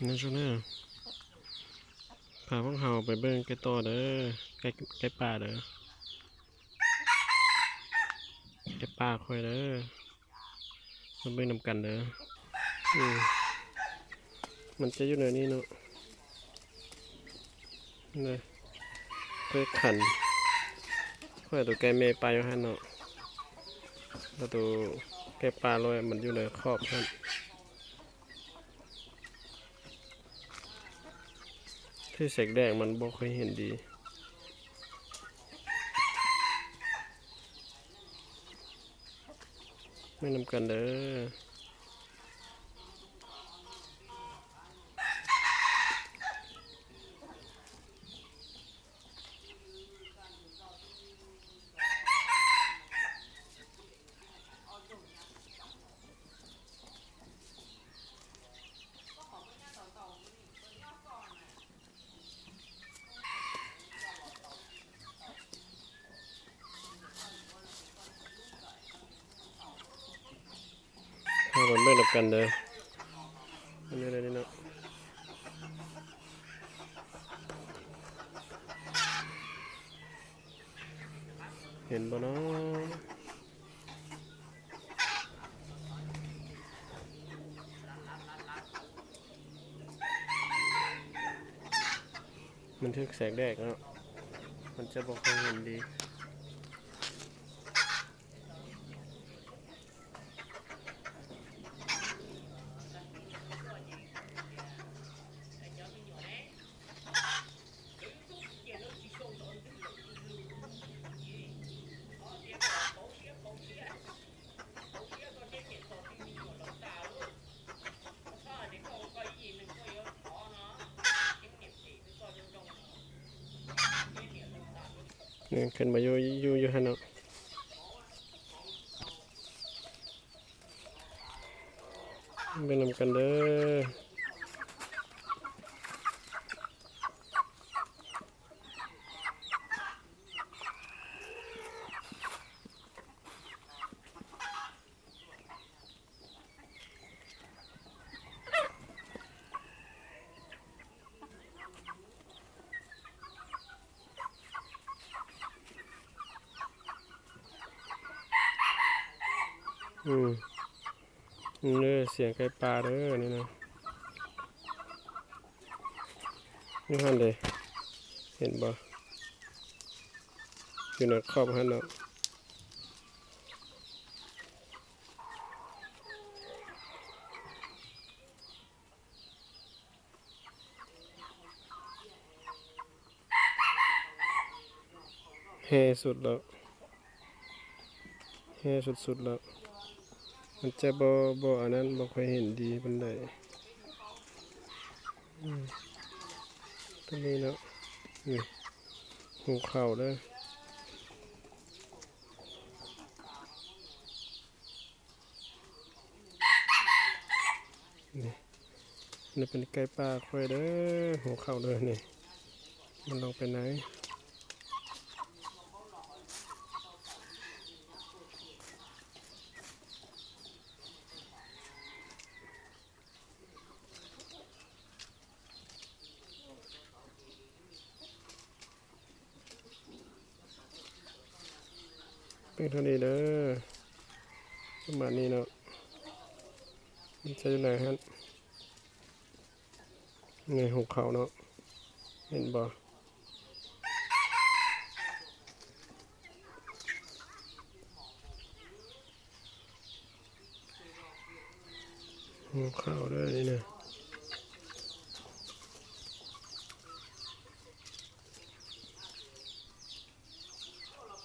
นั่นช่วงนี้พาพวกเฮาไปเบิ่งไก่ต่อเด้อไก่ป่าเด้อไก่ป่าค่อยเด้อมาเบิ่งนำกันเด้ออืมมันจะอยู่ในนี้เนาะนี่ค่อยขันค่อยตัวไก่แม่ปลาอยู่หั่นเนาะแล้วตัวไก่ป่าลอยมันอยู่ในครอบหั่นที่แสกแดงมันบ่ค่อยเห็นดีไม่นำกันเด้อพากันเบิ่งนำกันเด้ออันนี้เลยนี่เนาะเห็นบ่เนาะมันถึกแสงแดดเนาะมันจะบ่ค่อยเห็นดีนี่ขึ้นมาอยู่หั่นเนาะเบิ่งนำกันเด้ออืมเด้อเสียงไก่ป่าเด้อนี่นะนี่หั่นเด้เห็นบ่อยู่ในครอบหั่นเนาะแห่สุดแล้วแห่สุดๆแล้วมันจะบ่อันนั้นบ่ค่อยเห็นดีปานใดตัวนี้เนาะนี่หูเข่าเด้อนี่เป็นไก่ป่าค่อยเด้อหูเข่าเด้อนี่มันลงไปไหนเป็นเท่านี้เด้อประมาณนี้เนาะมันจะอยู่ไหนฮะในหูเข่าเนาะเห็นบ่หูเข่าเด้อนี่นะ